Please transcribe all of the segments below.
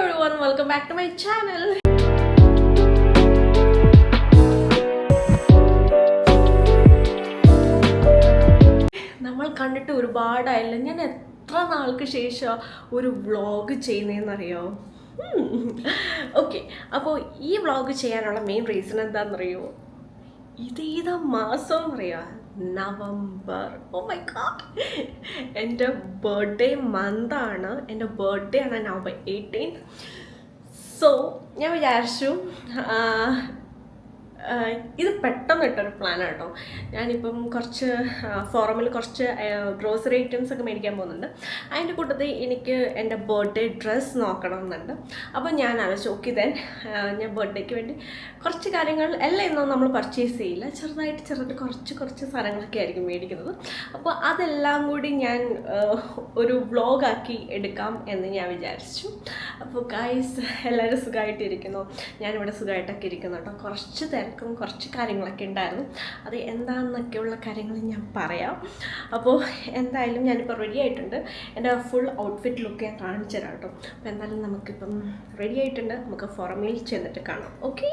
everyone, welcome back to my channel. നമ്മൾ കണ്ടിട്ട് ഒരുപാടായില്ല. ഞാൻ എത്ര നാൾക്ക് ശേഷം ഒരു വ്ളോഗ് ചെയ്യുന്നതെന്നറിയോ? ഓക്കെ, അപ്പോൾ ഈ വ്ളോഗ് ചെയ്യാനുള്ള മെയിൻ റീസൺ എന്താണെന്നറിയോ? ഇതേതാ മാസം എന്നറിയോ? നവംബർ. ഓ മൈ ഗോഡ്, എൻ്റെ ബർത്ത്ഡേ മന്താണ്. എൻ്റെ ബർത്ത്ഡേ ആണ് നവംബർ 18. സോ ഞാൻ വിചാരിച്ചു ഇത് പെട്ടെന്ന് ഇട്ടൊരു പ്ലാനാണ് കേട്ടോ. ഞാനിപ്പം കുറച്ച് ഫോറമിൽ കുറച്ച് ഗ്രോസറി ഐറ്റംസ് ഒക്കെ മേടിക്കാൻ പോകുന്നുണ്ട്. അതിൻ്റെ കൂട്ടത്തിൽ എനിക്ക് എൻ്റെ ബർത്ത്ഡേ ഡ്രസ്സ് നോക്കണമെന്നുണ്ട്. അപ്പോൾ ഞാൻ ആലോചിച്ചു, ഓക്കെ ദെൻ ഞാൻ ബർത്ത്ഡേക്ക് വേണ്ടി കുറച്ച് കാര്യങ്ങൾ എല്ലാം ഇന്നും നമ്മൾ പർച്ചേസ് ചെയ്യില്ല, ചെറുതായിട്ട് കുറച്ച് സാധനങ്ങളൊക്കെ ആയിരിക്കും മേടിക്കുന്നത്. അപ്പോൾ അതെല്ലാം കൂടി ഞാൻ ഒരു വ്ളോഗാക്കി എടുക്കാം എന്ന് ഞാൻ വിചാരിച്ചു. അപ്പോൾ ഗൈസ്, എല്ലാവരും സുഖമായിട്ടിരിക്കുന്നു. ഞാനിവിടെ സുഖമായിട്ടൊക്കെ ഇരിക്കുന്നു കേട്ടോ. കുറച്ച് കാര്യങ്ങളൊക്കെ ഉണ്ടായിരുന്നു. അത് എന്താണെന്നൊക്കെയുള്ള കാര്യങ്ങൾ ഞാൻ പറയാം. അപ്പോൾ എന്തായാലും ഞാനിപ്പോൾ റെഡി ആയിട്ടുണ്ട്. എൻ്റെ ഫുൾ ഔട്ട്ഫിറ്റ് ലുക്ക് ഞാൻ കാണിച്ചു തരാം കേട്ടോ. അപ്പോൾ എന്തായാലും നമുക്കിപ്പം റെഡി ആയിട്ടുണ്ട്. നമുക്ക് ഫോറമിൽ ചെന്നിട്ട് കാണാം. ഓക്കെ,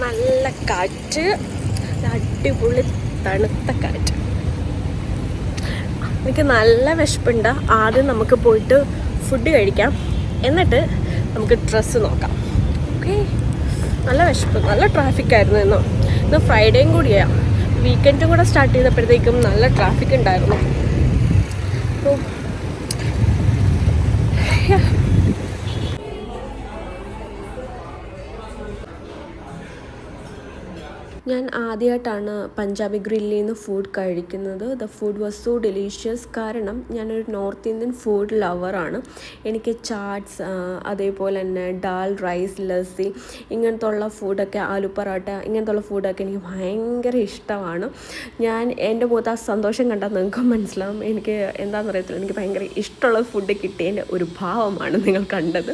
നല്ല കാറ്റ്, അടിപൊളി തണുത്ത കാറ്റ്. എനിക്ക് നല്ല വിശപ്പുണ്ട്. ആദ്യം നമുക്ക് പോയിട്ട് ഫുഡ് കഴിക്കാം, എന്നിട്ട് നമുക്ക് ഡ്രസ്സ് നോക്കാം. ഓക്കെ, നല്ല വിശപ്പ്, നല്ല ട്രാഫിക്കായിരുന്നു. ഇന്ന് ഫ്രൈഡേയും കൂടിയാണ്. വീക്കെൻഡും കൂടെ സ്റ്റാർട്ട് ചെയ്തപ്പോഴത്തേക്കും നല്ല ട്രാഫിക് ഉണ്ടായിരുന്നു. അപ്പോൾ ഞാൻ ആദ്യമായിട്ടാണ് പഞ്ചാബി ഗ്രില്ലിൽ നിന്ന് ഫുഡ് കഴിക്കുന്നത്. The food was so delicious. കാരണം ഞാനൊരു നോർത്ത് ഇന്ത്യൻ ഫുഡ് ലവറാണ്. എനിക്ക് ചാട്സ്, അതേപോലെ തന്നെ ഡാൽ, റൈസ്, ലസ്സി, ഇങ്ങനത്തുള്ള ഫുഡൊക്കെ, ആലു പൊറോട്ട, ഇങ്ങനത്തുള്ള ഫുഡൊക്കെ എനിക്ക് ഭയങ്കര ഇഷ്ടമാണ്. ഞാൻ എൻ്റെ മുഖത്ത് ആ സന്തോഷം കണ്ടാൽ നിങ്ങൾക്ക് മനസ്സിലാവും. എനിക്ക് എന്താണെന്ന് അറിയത്തില്ല, എനിക്ക് ഭയങ്കര ഇഷ്ടമുള്ള ഫുഡ് കിട്ടിയതിൻ്റെ ഒരു ഭാവമാണ് നിങ്ങൾ കണ്ടത്.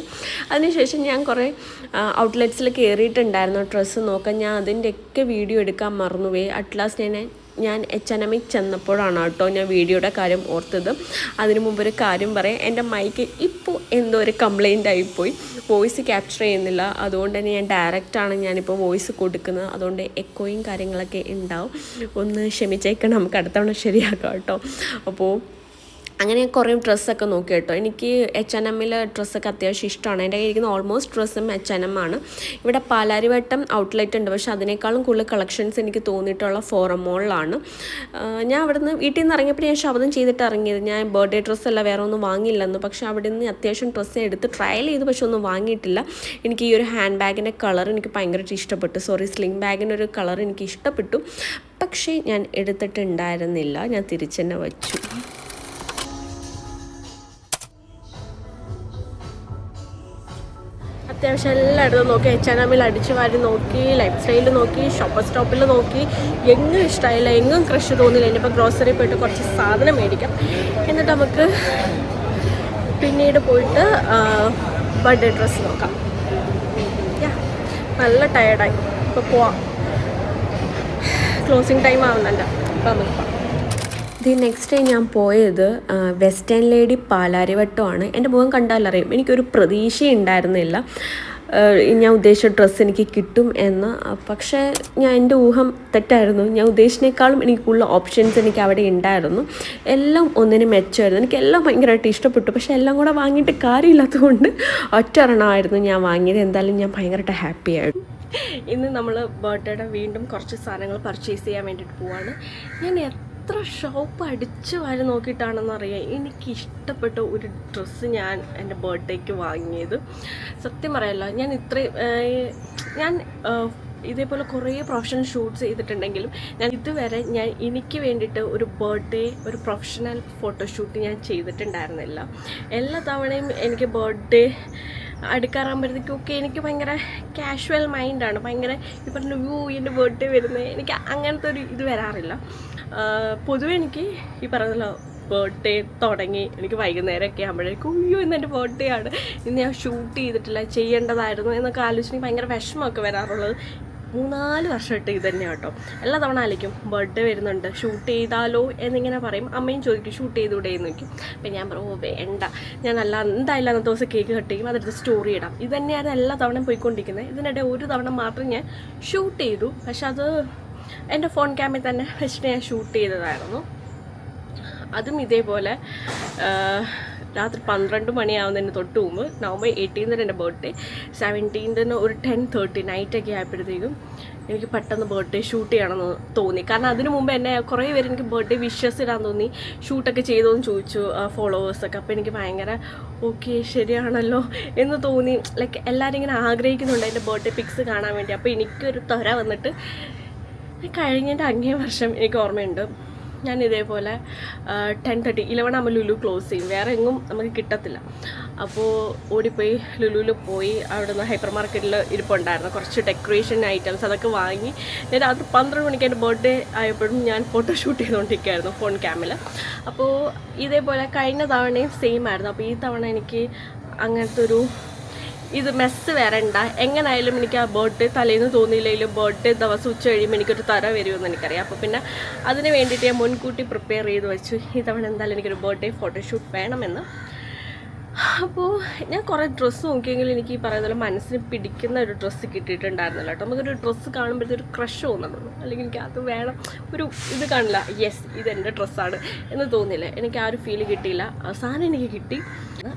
അതിനുശേഷം ഞാൻ കുറേ ഔട്ട്ലെറ്റ്സിൽ കയറിയിട്ടുണ്ടായിരുന്നു ഡ്രസ്സ് നോക്കാൻ. ഞാൻ അതിൻ്റെയൊക്കെ വീഡിയോ എടുക്കാൻ മറന്നുപോയി. അറ്റ്ലാസ്റ്റ് ഞാൻ H&M ചെന്നപ്പോഴാണ് കേട്ടോ ഞാൻ വീഡിയോയുടെ കാര്യം ഓർത്തത്. അതിനു മുമ്പ് ഒരു കാര്യം പറയാം. എൻ്റെ മൈക്ക് ഇപ്പോൾ എന്തോ ഒരു കംപ്ലൈൻ്റ് ആയിപ്പോയി, വോയിസ് ക്യാപ്ചർ ചെയ്യുന്നില്ല. അതുകൊണ്ട് തന്നെ ഞാനിപ്പോൾ ഞാനിപ്പോൾ വോയിസ് കൊടുക്കുന്നത്. അതുകൊണ്ട് എക്കോയും കാര്യങ്ങളൊക്കെ ഉണ്ടാവും. ഒന്ന് ക്ഷമിച്ചേക്കണം, നമുക്ക് അടുത്ത തവണ ശരിയാക്കാം കേട്ടോ. അപ്പോൾ അങ്ങനെ കുറേ ഡ്രസ്സൊക്കെ നോക്കി കേട്ടോ. എനിക്ക് H&M ഡ്രസ്സൊക്കെ അത്യാവശ്യം ഇഷ്ടമാണ്. എൻ്റെ കയ്യിരിക്കുന്ന ഓൾമോസ്റ്റ് ഡ്രസ്സും H&M ആണ്. ഇവിടെ പാലാരിവട്ടം ഔട്ട്ലെറ്റ് ഉണ്ട്, പക്ഷേ അതിനേക്കാളും കൂടുതൽ കളക്ഷൻസ് എനിക്ക് തോന്നിയിട്ടുള്ള ഫോറം മോളിലാണ്. ഞാൻ അവിടെ നിന്ന് വീട്ടിൽ നിന്ന് ഇറങ്ങിയപ്പോൾ ഞാൻ ശബ്ദം ചെയ്തിട്ട് ഇറങ്ങിയത്. ഞാൻ ബർത്ത്ഡേ ഡ്രസ്സല്ല വേറെ ഒന്നും വാങ്ങിയില്ലെന്ന്. പക്ഷേ അവിടെ നിന്ന് അത്യാവശ്യം ഡ്രസ്സ് എടുത്ത് ട്രയൽ ചെയ്ത്, പക്ഷെ ഒന്നും വാങ്ങിയിട്ടില്ല. എനിക്ക് ഈ ഒരു ഹാൻഡ് ബാഗിൻ്റെ കളർ എനിക്ക് ഭയങ്കരമായിട്ട് ഇഷ്ടപ്പെട്ടു. സ്ലിംഗ് ബാഗിൻ്റെ ഒരു കളർ എനിക്ക് ഇഷ്ടപ്പെട്ടു. പക്ഷേ ഞാൻ എടുത്തിട്ടുണ്ടായിരുന്നില്ല, ഞാൻ തിരിച്ചെന്നെ വച്ചു. അത്യാവശ്യം എല്ലായിടത്തും നോക്കി. H&M അടിച്ചു വാരി നോക്കി, ലൈഫ് സ്റ്റൈലിൽ നോക്കി, ഷോപ്പർ സ്റ്റോപ്പിൽ നോക്കി. എങ്ങും ഇഷ്ടമായില്ല, എങ്ങും ക്രഷ് തോന്നില്ല. ഇനിയിപ്പോൾ ഗ്രോസറി പോയിട്ട് കുറച്ച് സാധനം മേടിക്കാം, എന്നിട്ട് നമുക്ക് പിന്നീട് പോയിട്ട് ബർത്ത്ഡേ ഡ്രസ്സ് നോക്കാം. നല്ല ടയർഡായി, ഇപ്പോൾ പോവാം. ക്ലോസിങ് ടൈം ആവുന്നുണ്ട്. അപ്പോൾ നമുക്ക് പോവാം. നെക്സ്റ്റ് ടൈം ഞാൻ പോയത് വെസ്റ്റേൺ ലേഡി പാലാരിവട്ടമാണ്. എൻ്റെ മുഖം കണ്ടാലറിയും, എനിക്കൊരു പ്രതീക്ഷയുണ്ടായിരുന്നില്ല ഞാൻ ഉദ്ദേശിച്ച ഡ്രസ്സ് എനിക്ക് കിട്ടും എന്ന്. പക്ഷേ എൻ്റെ ഊഹം തെറ്റായിരുന്നു. ഞാൻ ഉദ്ദേശിച്ചതിനേക്കാളും എനിക്ക് കൂടുതൽ ഓപ്ഷൻസ് എനിക്ക് അവിടെ ഉണ്ടായിരുന്നു. എല്ലാം ഒന്നിന് മെച്ചമായിരുന്നു. എനിക്കെല്ലാം ഭയങ്കരമായിട്ട് ഇഷ്ടപ്പെട്ടു. പക്ഷേ എല്ലാം കൂടെ വാങ്ങിയിട്ട് കാര്യമില്ലാത്തതുകൊണ്ട് ഒറ്റ ഒരെണ്ണമായിരുന്നു ഞാൻ വാങ്ങിയത്. എന്തായാലും ഞാൻ ഭയങ്കരമായിട്ട് ഹാപ്പിയായിരുന്നു. ഇന്ന് നമ്മൾ ബർത്ത്ഡേയുടെ വീണ്ടും കുറച്ച് സാധനങ്ങൾ പർച്ചേസ് ചെയ്യാൻ വേണ്ടിയിട്ട് പോവാണ്. ഞാൻ എത്ര ഷോപ്പ് അടിച്ചു വാരി നോക്കിയിട്ടാണെന്നറിയാം എനിക്കിഷ്ടപ്പെട്ട ഒരു ഡ്രസ്സ് ഞാൻ എൻ്റെ ബർത്ത്ഡേക്ക് വാങ്ങിയത്. സത്യം പറയല്ല, ഞാൻ ഇതേപോലെ കുറേ പ്രൊഫഷണൽ ഷൂട്ട്സ് ചെയ്തിട്ടുണ്ടെങ്കിലും ഇതുവരെ എനിക്ക് വേണ്ടിയിട്ട് ഒരു പ്രൊഫഷണൽ ഫോട്ടോഷൂട്ട് ഞാൻ ചെയ്തിട്ടുണ്ടായിരുന്നില്ല. എല്ലാ തവണയും എനിക്ക് ബർത്ത്ഡേ അടുക്കാറാകുമ്പോഴത്തേക്കും ഒക്കെ എനിക്ക് ഭയങ്കര കാഷ്വൽ മൈൻഡാണ്. ഭയങ്കര ഈ പറഞ്ഞ എൻ്റെ ബർത്ത്ഡേ വരുന്നത്, എനിക്ക് അങ്ങനത്തെ ഒരു ഇത് വരാറില്ല. പൊതുവെ എനിക്ക് ഈ പറഞ്ഞല്ലോ ബർത്ത്ഡേ തുടങ്ങി. എനിക്ക് വൈകുന്നേരമൊക്കെ ആകുമ്പോഴേക്കും അയ്യോ ഇന്ന് എൻ്റെ ബർത്ത്ഡേ ആണ്, ഇന്ന് ഞാൻ ഷൂട്ട് ചെയ്തിട്ടില്ല, ചെയ്യേണ്ടതായിരുന്നു എന്നൊക്കെ ആലോചിച്ച് ഭയങ്കര വിഷമമൊക്കെ വരാറുള്ളത് 3-4 വർഷമായിട്ട് ഇത് തന്നെയാണ് കേട്ടോ. എല്ലാ തവണ ആയിരിക്കും ബർത്ത്ഡേ വരുന്നുണ്ട്, ഷൂട്ട് ചെയ്താലോ എന്നിങ്ങനെ പറയും. അമ്മയും ചോദിക്കും ഷൂട്ട് ചെയ്തുകൂടെ എന്ന് ചോദിക്കും. അപ്പം ഞാൻ പറയും ഓ വേണ്ട, ഞാൻ എന്തായാലും അന്നത്തെ ദിവസം കേക്ക് കട്ട് ചെയ്യും, അതെടുത്ത് സ്റ്റോറി ഇടാം. ഇത് തന്നെയാണ് എല്ലാ തവണയും പോയിക്കൊണ്ടിരിക്കുന്നത്. ഇതിനിടെ ഒരു തവണ മാത്രം ഞാൻ ഷൂട്ട് ചെയ്തു, പക്ഷെ അത് എൻ്റെ ഫോൺ ക്യാമിൽ തന്നെ വെച്ചിട്ട് ഞാൻ ഷൂട്ട് ചെയ്തതായിരുന്നു. അതും ഇതേപോലെ രാത്രി 12 മണിയാവുന്നതിന് തൊട്ട് മുമ്പ്. നവംബർ 18 എൻ്റെ ബർത്ത്ഡേ, 17 ഒരു 10:30 നൈറ്റൊക്കെ ആയപ്പോഴത്തേക്കും എനിക്ക് പെട്ടെന്ന് ബർത്ത്ഡേ ഷൂട്ട് ചെയ്യണമെന്ന് തോന്നി. കാരണം അതിന് മുമ്പ് എന്നെ കുറേ പേര് എനിക്ക് ബർത്ത്ഡേ വിഷസ് ഇടാൻ തോന്നി, ഷൂട്ടൊക്കെ ചെയ്തോന്ന് ചോദിച്ചു ഫോളോവേഴ്സൊക്കെ. അപ്പോൾ എനിക്ക് ഭയങ്കര ഓക്കെ ശരിയാണല്ലോ എന്ന് തോന്നി. ലൈക്ക് എല്ലാവരും ഇങ്ങനെ ആഗ്രഹിക്കുന്നുണ്ട് എൻ്റെ ബർത്ത്ഡേ പിക്സ് കാണാൻ വേണ്ടി. അപ്പോൾ എനിക്കൊരു ത്വര വന്നിട്ട് കഴിഞ്ഞതിൻ്റെ അങ്ങേ വർഷം എനിക്ക് ഓർമ്മയുണ്ട്, ഞാൻ ഇതേപോലെ 10:30 11 ആകുമ്പോൾ ലുലു ക്ലോസ് ചെയ്യും, വേറെ എങ്ങും നമുക്ക് കിട്ടത്തില്ല. അപ്പോൾ ഓടിപ്പോയി ലുലുവിൽ പോയി അവിടെ നിന്ന് ഹൈപ്പർ മാർക്കറ്റിൽ ഇരിപ്പുണ്ടായിരുന്നു കുറച്ച് ഡെക്കറേഷൻ ഐറ്റംസ്, അതൊക്കെ വാങ്ങി ഞാൻ രാത്രി 12 മണിക്ക് എൻ്റെ ബർത്ത്ഡേ ആയപ്പോഴും ഞാൻ ഫോട്ടോഷൂട്ട് ചെയ്തുകൊണ്ടിരിക്കുകയായിരുന്നു ഫോൺ ക്യാമിൽ. അപ്പോൾ ഇതേപോലെ കഴിഞ്ഞ തവണയും സെയിം ആയിരുന്നു. അപ്പോൾ ഈ തവണ എനിക്ക് അങ്ങനത്തെ ഒരു ഇത് മെസ്സ് വരണ്ട, എങ്ങനെയായാലും എനിക്ക് ആ ബർത്ത്ഡേ തലേന്ന് തോന്നിയില്ലെങ്കിലും ബർത്ത്ഡേ ദിവസം ഉച്ച കഴിയുമ്പോൾ എനിക്കൊരു തര വരുമെന്ന് എനിക്കറിയാം. അപ്പോൾ പിന്നെ അതിന് വേണ്ടിയിട്ട് ഞാൻ മുൻകൂട്ടി പ്രിപ്പയർ ചെയ്ത് വെച്ചു, ഈ തവണ എന്തായാലും എനിക്കൊരു ബർത്ത്ഡേ ഫോട്ടോഷൂട്ട് വേണമെന്ന്. അപ്പോൾ ഞാൻ കുറേ ഡ്രസ്സ് നോക്കിയെങ്കിലും എനിക്ക് ഈ പറയുന്ന പോലെ മനസ്സിന് പിടിക്കുന്ന ഒരു ഡ്രസ്സ് കിട്ടിയിട്ടുണ്ടായിരുന്നില്ല കേട്ടോ. നമുക്കൊരു ഡ്രസ്സ് കാണുമ്പോഴത്തേക്ക് ഒരു ക്രഷ് തോന്നുന്നുള്ളൂ, അല്ലെങ്കിൽ എനിക്ക് അത് വേണം, ഒരു ഇത് കാണില്ല, യെസ് ഇതെൻ്റെ ഡ്രസ്സാണ് എന്ന് തോന്നില്ല. എനിക്ക് ആ ഒരു ഫീല് കിട്ടിയില്ല. അവസാനം എനിക്ക് കിട്ടി.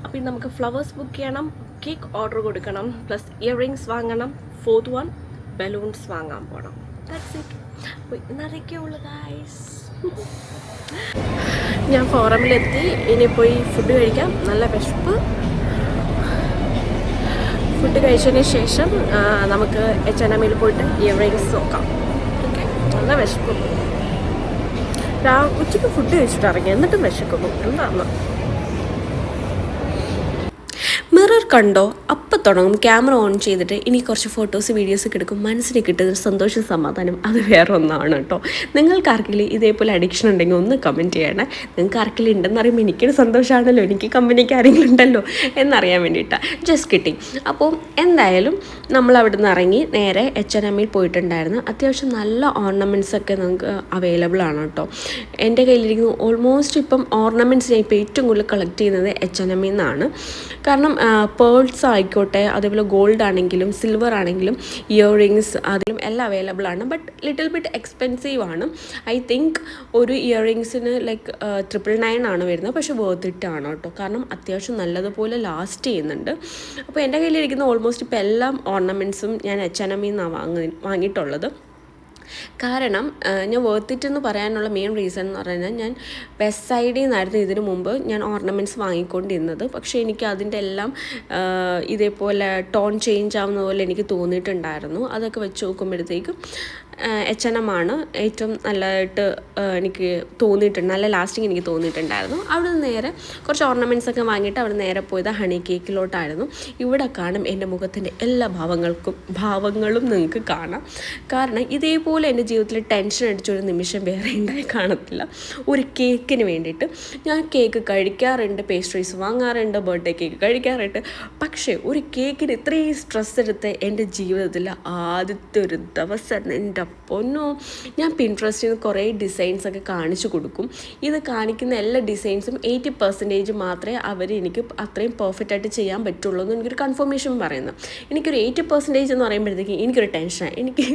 അപ്പോൾ ഇത് നമുക്ക് ഫ്ലവേഴ്സ് ബുക്ക് ചെയ്യണം, കേക്ക് ഓർഡർ കൊടുക്കണം, പ്ലസ് ഇയറിങ്സ് വാങ്ങണം, 4th one ബലൂൺസ് വാങ്ങാൻ പോകണം. That's it. അപ്പോൾ ഇന്നതൊക്കെ ഉള്ളു ഗൈസ്. ഞാൻ ഫോറമിലെത്തി, ഇനി പോയി ഫുഡ് കഴിക്കാം. നല്ല വിശപ്പ്. ഫുഡ് കഴിച്ചതിന് ശേഷം നമുക്ക് H&Mൽ പോയിട്ട് ഇയറിങ്സ് നോക്കാം. ഓക്കെ, നല്ല വിശപ്പ്. ഉച്ചയ്ക്ക് ഫുഡ് കഴിച്ചിട്ട് ഇറങ്ങി, എന്നിട്ടും വിശക്കുന്നു. എന്താണ് മിറർ കണ്ടോ, അപ്പം തുടങ്ങും ക്യാമറ ഓൺ ചെയ്തിട്ട് ഇനി കുറച്ച് ഫോട്ടോസ് വീഡിയോസ് ഒക്കെ എടുക്കും. മനസ്സിന് കിട്ടുന്ന സന്തോഷം സമാധാനം അത് വേറെ ഒന്നാണ് കേട്ടോ. നിങ്ങൾക്ക് ആർക്കെങ്കിലും ഇതേപോലെ അഡിക്ഷൻ ഉണ്ടെങ്കിൽ ഒന്ന് കമൻറ്റ് ചെയ്യണേ. നിങ്ങൾക്ക് ആർക്കെങ്കിലും ഉണ്ടെന്ന് അറിയുമ്പോൾ എനിക്കൊരു സന്തോഷമാണല്ലോ, എനിക്ക് കമ്പനിക്ക് ആരെങ്കിലും ഉണ്ടല്ലോ എന്നറിയാൻ വേണ്ടിയിട്ടാണ്. ജസ്റ്റ് കിട്ടി. അപ്പോൾ എന്തായാലും നമ്മൾ അവിടെ നിന്ന് ഇറങ്ങി നേരെ H&Mൽ പോയിട്ടുണ്ടായിരുന്നു. അത്യാവശ്യം നല്ല ഓർണമെൻറ്റ്സ് ഒക്കെ നമുക്ക് അവൈലബിൾ ആണ് കേട്ടോ. എൻ്റെ കയ്യിലിരിക്കുന്ന ഓൾമോസ്റ്റ് ഇപ്പം ഓർണമെൻറ്റ്സ് ഞാൻ ഇപ്പോൾ ഏറ്റവും കൂടുതൽ കളക്ട് ചെയ്യുന്നത് H&Mൽ നിന്നാണ്. കാരണം പേൾസ് ആയിക്കോട്ടെ, അതേപോലെ ഗോൾഡ് ആണെങ്കിലും സിൽവർ ആണെങ്കിലും ഇയറിങ്സ് അതിലും എല്ലാം അവൈലബിൾ ആണ്. ബട്ട് ലിറ്റിൽ ബിറ്റ് എക്സ്പെൻസീവ് ആണ്. ഐ തിങ്ക് ഒരു ഇയറിങ്സിന് ലൈക്ക് 999 ആണ് വരുന്നത്. പക്ഷേ വർത്ത് ഇറ്റ് ആണ് കേട്ടോ. കാരണം അത്യാവശ്യം നല്ലതുപോലെ ലാസ്റ്റ് ചെയ്യുന്നുണ്ട്. അപ്പോൾ എൻ്റെ കയ്യിലിരിക്കുന്ന ഓൾമോസ്റ്റ് ഇപ്പോൾ എല്ലാം ഓർണമെൻറ്റ്സും ഞാൻ H&Mൽ നിന്നാണ് വാങ്ങിയിട്ടുള്ളത്. കാരണം ഞാൻ വർത്ത് ഇറ്റ് എന്ന് പറയാനുള്ള മെയിൻ റീസൺ എന്ന് പറഞ്ഞാൽ ഞാൻ വെസ്റ്റ് സൈഡിൽ നിന്നായിരുന്നു ഇതിനു മുമ്പ് ഞാൻ ഓർണമെൻറ്റ്സ് വാങ്ങിക്കൊണ്ടിരുന്നത്. പക്ഷേ എനിക്ക് അതിൻ്റെ എല്ലാം ഇതേപോലെ ടോൺ ചേഞ്ച് ആവുന്ന പോലെ എനിക്ക് തോന്നിയിട്ടുണ്ടായിരുന്നു. അതൊക്കെ വെച്ച് നോക്കുമ്പോഴത്തേക്കും H&M ആണ് ഏറ്റവും നല്ലതായിട്ട് എനിക്ക് തോന്നിയിട്ടുണ്ട്, നല്ല ലാസ്റ്റിംഗ് എനിക്ക് തോന്നിയിട്ടുണ്ടായിരുന്നു. അവിടെ നിന്ന് നേരെ കുറച്ച് ഓർണമെൻറ്റ്സ് ഒക്കെ വാങ്ങിയിട്ട് അവിടെ നേരെ പോയത് ഹണി കേക്കിലോട്ടായിരുന്നു. ഇവിടെ കാണും എൻ്റെ മുഖത്തിൻ്റെ എല്ലാ ഭാവങ്ങളും നിങ്ങൾക്ക് കാണാം. കാരണം ഇതേപോലെ എൻ്റെ ജീവിതത്തിൽ ടെൻഷൻ അടിച്ചൊരു നിമിഷം വേറെ ഉണ്ടായി കാണത്തില്ല. ഒരു കേക്കിന് വേണ്ടിയിട്ട് ഞാൻ കേക്ക് കഴിക്കാറുണ്ട്, പേസ്ട്രീസ് വാങ്ങാറുണ്ട്, ബർത്ത്ഡേ കേക്ക് കഴിക്കാറുണ്ട്. പക്ഷേ ഒരു കേക്കിന് ഇത്രയും സ്ട്രെസ് എടുത്ത് എൻ്റെ ജീവിതത്തിൽ ആദ്യത്തെ ഒരു ദിവസം എൻ്റെ പൊന്നോ, ഞാൻ പിൻട്രസ്റ്റിൽ നിന്ന് കുറേ ഡിസൈൻസൊക്കെ കാണിച്ചു കൊടുക്കും. ഇത് കാണിക്കുന്ന എല്ലാ ഡിസൈൻസും 80% മാത്രമേ അവർ എനിക്ക് അത്രയും പെർഫെക്റ്റ് ആയിട്ട് ചെയ്യാൻ പറ്റുള്ളൂ എന്ന് എനിക്കൊരു കൺഫർമേഷൻ പറയുന്നത്. എനിക്കൊരു 80% എന്ന് പറയുമ്പോഴത്തേക്കും എനിക്കൊരു ടെൻഷനാണ്. എനിക്ക്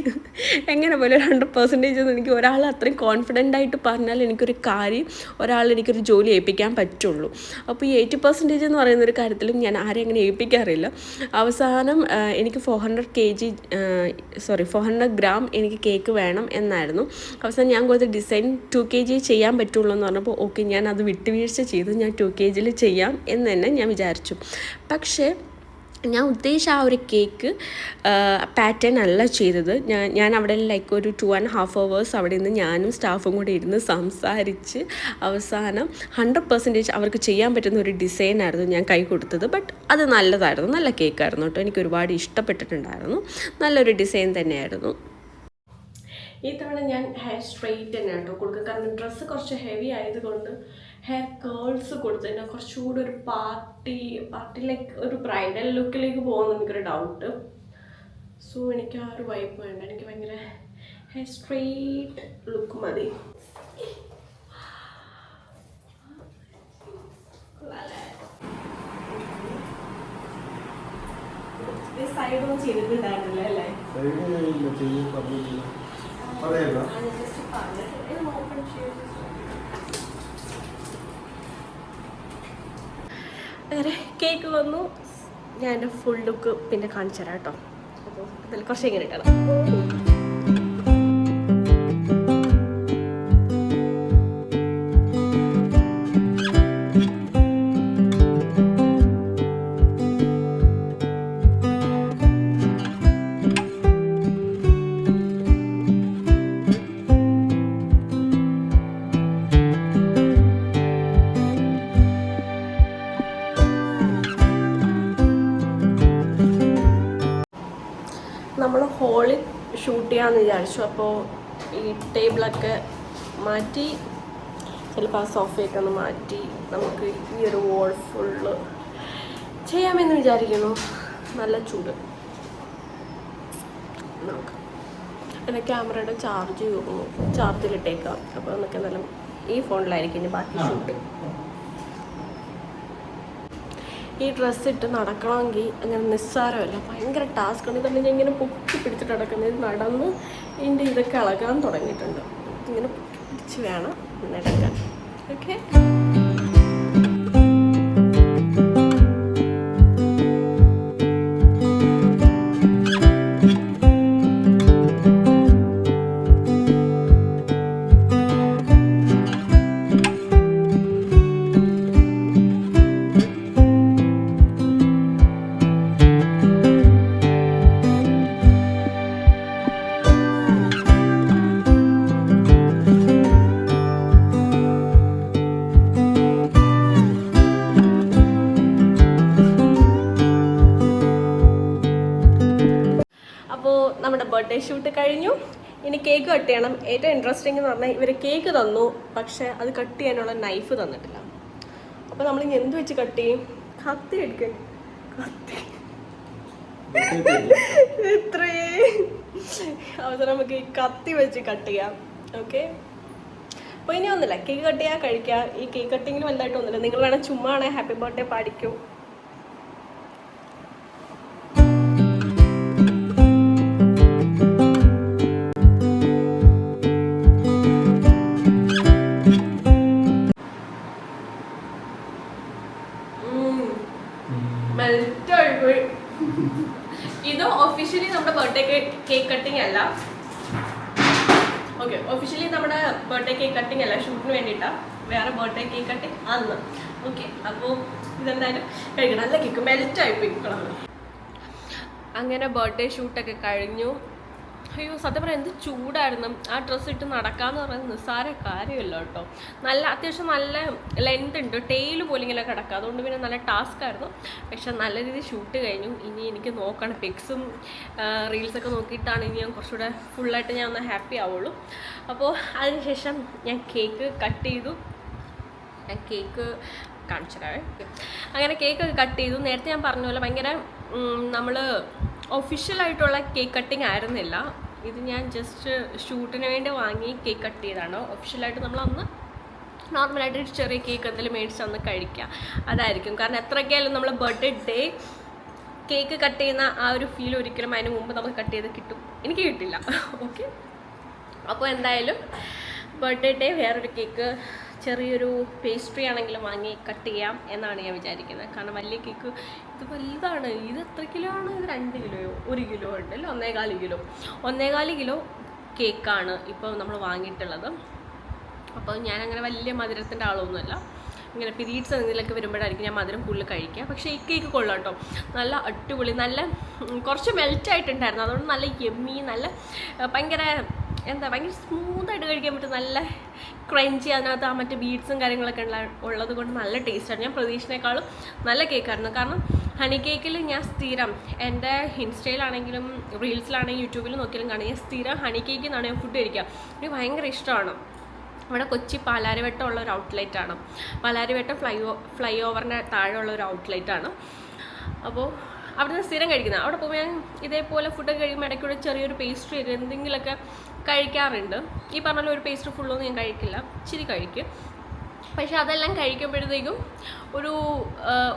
എങ്ങനെ പോലെ 100% എന്ന് എനിക്ക് ഒരാൾ അത്രയും കോൺഫിഡൻ്റ് ആയിട്ട് പറഞ്ഞാൽ എനിക്കൊരു കാര്യം ഒരാൾ എനിക്കൊരു ജോലി ഏൽപ്പിക്കാൻ പറ്റുള്ളൂ. അപ്പോൾ ഈ 80% എന്ന് പറയുന്ന ഒരു കാര്യത്തിലും ഞാൻ ആരെയും അങ്ങനെ ഏൽപ്പിക്കാറില്ല. അവസാനം എനിക്ക് 400 ഗ്രാം എനിക്ക് കേക്ക് വേണം എന്നായിരുന്നു. അവസാനം ഞാൻ കൊടുത്ത ഡിസൈൻ 2 kg ചെയ്യാൻ പറ്റുള്ളൂ എന്ന് പറഞ്ഞപ്പോൾ ഓക്കെ ഞാൻ അത് വിട്ടുവീഴ്ച ചെയ്ത് ഞാൻ 2 kg ചെയ്യാം എന്ന് തന്നെ ഞാൻ വിചാരിച്ചു. പക്ഷേ ഞാൻ ഉദ്ദേശിച്ച ആ ഒരു കേക്ക് പാറ്റേൺ അല്ല ചെയ്തത്. ഞാൻ അവിടെ ലൈക്ക് ഒരു 2.5 hours അവിടെ നിന്ന് ഞാനും സ്റ്റാഫും കൂടെ ഇരുന്ന് സംസാരിച്ച് അവസാനം 100% അവർക്ക് ചെയ്യാൻ പറ്റുന്ന ഒരു ഡിസൈനായിരുന്നു ഞാൻ കൈ കൊടുത്തത്. ബട്ട് അത് നല്ലതായിരുന്നു, നല്ല കേക്കായിരുന്നു കേട്ടോ. എനിക്ക് ഒരുപാട് ഇഷ്ടപ്പെട്ടിട്ടുണ്ടായിരുന്നു. നല്ലൊരു ഡിസൈൻ തന്നെയായിരുന്നു. ഈ തവണ ഞാൻ ഹെയർ സ്ട്രെയിറ്റ് തന്നെ കേട്ടോ കൊടുക്കുക. കാരണം ഡ്രസ്സ് കുറച്ച് ഹെവി ആയതുകൊണ്ട് ഹെയർ കേൾസ് കൊടുത്തതിന് കുറച്ചുകൂടി ഒരു പാർട്ടിയിലേക്ക് ഒരു ബ്രൈഡൽ ലുക്കിലേക്ക് പോകുന്ന എനിക്കൊരു ഡൗട്ട്. സോ എനിക്ക് ആ ഒരു വൈബ് വേണ്ട, എനിക്ക് ഭയങ്കര ഹെയർ സ്ട്രെയിറ്റ് ലുക്ക് മതി. സൈഡൊന്നും ചെയ്തിട്ടുണ്ടായിരുന്നില്ല അല്ലേ? വേറെ കേക്ക് വന്നു. ഞാൻ എൻ്റെ ഫുൾ ലുക്ക് പിന്നെ കാണിച്ചു തരാം കേട്ടോ. അപ്പോൾ അതിൽ കുറച്ച് ഇങ്ങനെ ഇട്ടണം. നമ്മൾ ഹോളിൽ ഷൂട്ട് ചെയ്യാമെന്ന് വിചാരിച്ചു. അപ്പോൾ ഈ ടേബിളൊക്കെ മാറ്റി, ചിലപ്പോൾ ആ സോഫയൊക്കെ ഒന്ന് മാറ്റി നമുക്ക് ഈ ഒരു വോൾ ഫുള്ള് ചെയ്യാമെന്ന് വിചാരിക്കുന്നു. നല്ല ചൂട്. നോക്കാം. എൻ്റെ ക്യാമറയുടെ ചാർജിലിട്ടേക്കാം. അപ്പോൾ നമുക്ക് നല്ല ഈ ഫോണിലായിരിക്കും ഇനി ബാക്കി ഷൂട്ട്. ഈ ഡ്രസ്സ് ഇട്ട് നടക്കണമെങ്കിൽ അങ്ങനെ നിസ്സാരമല്ല, ഭയങ്കര ടാസ്ക് ആണ്. ഇതുകൊണ്ട് ഞാൻ ഇങ്ങനെ പൊക്കി പിടിച്ചിട്ട് നടക്കുന്നത്. നടന്ന് ഇതിൻ്റെ ഇതൊക്കെ ഇളകാൻ തുടങ്ങിയിട്ടുണ്ട്. ഇങ്ങനെ പിടിച്ച് വേണം നടക്കാൻ. ഓക്കെ. നമ്മുടെ ബർത്ത്ഡേ ഷൂട്ട് കഴിഞ്ഞു. ഇനി കേക്ക് കട്ട് ചെയ്യണം. ഏറ്റവും ഇൻട്രസ്റ്റിംഗ് എന്ന് പറഞ്ഞാൽ ഇവർ കേക്ക് തന്നു, പക്ഷെ അത് കട്ട് ചെയ്യാനുള്ള നൈഫ് തന്നിട്ടില്ല. അപ്പോൾ നമ്മളിനി എന്ത് വെച്ച് കട്ട് ചെയ്യും? കത്തി എടുക്കും. കത്തി ഇത്രേ അവസരം നമുക്ക് ഈ കത്തി വെച്ച് കട്ട് ചെയ്യാം. ഓക്കെ. അപ്പോൾ ഇനി ഒന്നുമില്ല, കേക്ക് കട്ട് ചെയ്യുക, കഴിക്കുക. ഈ കേക്ക് കട്ടിങ്ങിന് വലുതായിട്ട് ഒന്നുമില്ല. നിങ്ങൾ വേണം ചുമ്മാ ആണേ ഹാപ്പി ബർത്ത്ഡേ പാടിക്കൂ. ഇത് ഒഫീഷ്യലി നമ്മുടെ ബർത്ത്ഡേ കേക്ക് കട്ടിങ് അല്ല. ഓക്കെ, ഒഫീഷ്യലി നമ്മുടെ ബർത്ത്ഡേ കേക്ക് കട്ടിങ് അല്ല, ഷൂട്ടിന് വേണ്ടിയിട്ടാണ്. വേറെ ബർത്ത്ഡേ കേക്ക് കട്ടിങ് അന്ന്. ഓക്കെ, അപ്പോൾ ഇതെന്തായാലും കഴിക്കണം. നല്ല കേക്ക് മെൽറ്റായിപ്പോയി കളർ. അങ്ങനെ ബർത്ത്ഡേ ഷൂട്ടൊക്കെ കഴിഞ്ഞു. അയ്യോ, സത്യം പറയാം എന്ത് ചൂടായിരുന്നു. ആ ഡ്രസ്സ് ഇട്ട് നടക്കാമെന്ന് പറയുന്നത് നിസ്സാര കാര്യമല്ല കേട്ടോ. നല്ല അത്യാവശ്യം നല്ല ലെങ്ത് ഉണ്ട്, ടെയിൽ പോലും ഇങ്ങനെ കിടക്കുക. അതുകൊണ്ട് പിന്നെ നല്ല ടാസ്ക് ആയിരുന്നു. പക്ഷെ നല്ല രീതിയിൽ ഷൂട്ട് കഴിഞ്ഞു. ഇനി എനിക്ക് നോക്കണം, പിക്സും റീൽസൊക്കെ നോക്കിയിട്ടാണ് ഇനി ഞാൻ കുറച്ചുകൂടെ ഫുള്ളായിട്ട് ഞാൻ ഒന്ന് ഹാപ്പി ആവുള്ളൂ. അപ്പോൾ അതിനുശേഷം ഞാൻ കേക്ക് കട്ട് ചെയ്തു. ഞാൻ കേക്ക് കാണിച്ചിട്ടാണ്. അങ്ങനെ കേക്ക് കട്ട് ചെയ്തു. നേരത്തെ ഞാൻ പറഞ്ഞ പോലെ ഭയങ്കര നമ്മൾ ഒഫീഷ്യലായിട്ടുള്ള കേക്ക് കട്ടിങ് ആയിരുന്നില്ല. ഇത് ഞാൻ ജസ്റ്റ് ഷൂട്ടിന് വേണ്ടി വാങ്ങി കേക്ക് കട്ട് ചെയ്തതാണ്. ഒഫീഷ്യലായിട്ട് നമ്മളന്ന് നോർമലായിട്ട് ഒരു ചെറിയ കേക്ക് എന്തെങ്കിലും മേടിച്ച് അന്ന് കഴിക്കുക, അതായിരിക്കും. കാരണം എത്രയൊക്കെയായാലും നമ്മൾ ബർത്ത്ഡേ ഡേ കേക്ക് കട്ട് ചെയ്യുന്ന ആ ഒരു ഫീൽ ഒരിക്കലും അതിന് മുമ്പ് നമുക്ക് കട്ട് ചെയ്ത് കിട്ടും. എനിക്ക് കിട്ടില്ല. ഓക്കെ, അപ്പോൾ എന്തായാലും ബർത്ത്ഡേ ഡേ വേറൊരു കേക്ക്, ചെറിയൊരു പേസ്ട്രി ആണെങ്കിലും വാങ്ങി കട്ട് ചെയ്യാം എന്നാണ് ഞാൻ വിചാരിക്കുന്നത്. കാരണം വലിയ കേക്ക് ഇത് വലുതാണ്. ഇത് എത്ര കിലോ ആണ്? ഇത് 2 കിലോയോ 1 കിലോ ഉണ്ടല്ലോ, 1.25 കിലോ കേക്കാണ് ഇപ്പോൾ നമ്മൾ വാങ്ങിയിട്ടുള്ളത്. അപ്പോൾ ഞാനങ്ങനെ വലിയ മധുരത്തിൻ്റെ ആളൊന്നുമല്ല. ഇങ്ങനെ പീരീഡ്സ് എന്തെങ്കിലുമൊക്കെ വരുമ്പോഴായിരിക്കും ഞാൻ മധുരം കൂടുതൽ കഴിക്കുക. പക്ഷേ ഈ കേക്ക് കൊള്ളാം കേട്ടോ. നല്ല അടിപൊളി, നല്ല കുറച്ച് മെൽറ്റായിട്ടുണ്ടായിരുന്നു. അതുകൊണ്ട് നല്ല യമ്മി, നല്ല ഭയങ്കര സ്മൂത്തായിട്ട് കഴിക്കാൻ പറ്റും. നല്ല ക്രഞ്ചി, അതിനകത്ത് ആ മറ്റേ ബീഡ്സും കാര്യങ്ങളൊക്കെ ഉള്ളത് കൊണ്ട് നല്ല ടേസ്റ്റാണ്. ഞാൻ പ്രതീക്ഷിച്ചതിനേക്കാളും നല്ല കേക്കായിരുന്നു. കാരണം ഹണി കേക്കിൽ ഞാൻ സ്ഥിരം എൻ്റെ ഇൻസ്റ്റയിലാണെങ്കിലും റീൽസിലാണെങ്കിലും യൂട്യൂബിൽ നോക്കിയാലും കാണും, ഞാൻ സ്ഥിരം ഹണി കേക്കിൽ നിന്നാണ് ഞാൻ ഫുഡ് കഴിക്കുക. എനിക്ക് ഭയങ്കര ഇഷ്ടമാണ്. അവിടെ കൊച്ചി പാലാരിവട്ടം ഉള്ള ഒരു ഔട്ട്ലെറ്റാണ്. പാലാരിവട്ടം ഫ്ലൈ ഓവറിൻ്റെ താഴെയുള്ള ഒരു ഔട്ട്ലെറ്റാണ്. അപ്പോൾ അവിടുന്ന് സ്ഥിരം കഴിക്കുന്നത്. അവിടെ പോകുമ്പോൾ ഞാൻ ഇതേപോലെ ഫുഡൊക്കെ കഴിക്കുമ്പോൾ ഇടയ്ക്കൂടെ ചെറിയൊരു പേസ്ട്രി ഒക്കെ എന്തെങ്കിലുമൊക്കെ കഴിക്കാറുണ്ട്. ഈ പറഞ്ഞ ഒരു പേസ്ട്രി ഫുള്ളൊന്നും ഞാൻ കഴിക്കില്ല, ഇച്ചിരി കഴിക്കും. പക്ഷെ അതെല്ലാം കഴിക്കുമ്പോഴത്തേക്കും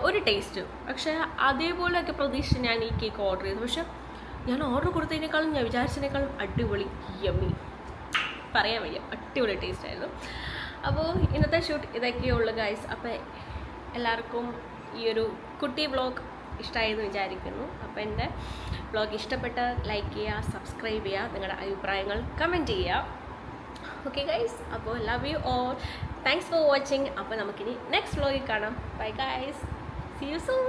ഒരു ടേസ്റ്റ്. പക്ഷേ അതേപോലെയൊക്കെ പ്രതീക്ഷിച്ച് ഞാൻ ഈ കേക്ക് ഓർഡർ ചെയ്തു. പക്ഷെ ഞാൻ ഓർഡർ കൊടുത്തതിനേക്കാളും ഞാൻ വിചാരിച്ചതിനേക്കാളും അടിപൊളി, യമ്മി, പറയാൻ വയ്യ, അടിപൊളി ടേസ്റ്റ് ആയിരുന്നു. അപ്പോൾ ഇന്നത്തെ ഷൂട്ട് ഇതൊക്കെയുള്ളൂ ഗൈസ്. അപ്പോൾ എല്ലാവർക്കും ഈ ഒരു കുട്ടി വ്ളോഗ് ഇഷ്ടമായെന്ന് വിചാരിക്കുന്നു. അപ്പോൾ എൻ്റെ വ്ളോഗ് ഇഷ്ടപ്പെട്ടാൽ ലൈക്ക് ചെയ്യുക, സബ്സ്ക്രൈബ് ചെയ്യുക, നിങ്ങളുടെ അഭിപ്രായങ്ങൾ കമൻറ്റ് ചെയ്യുക. ഓക്കെ ഗൈസ്, അപ്പോൾ love you all, thanks for watching. അപ്പോൾ നമുക്കിനി നെക്സ്റ്റ് വ്ളോഗിൽ കാണാം. Bye guys, see you soon.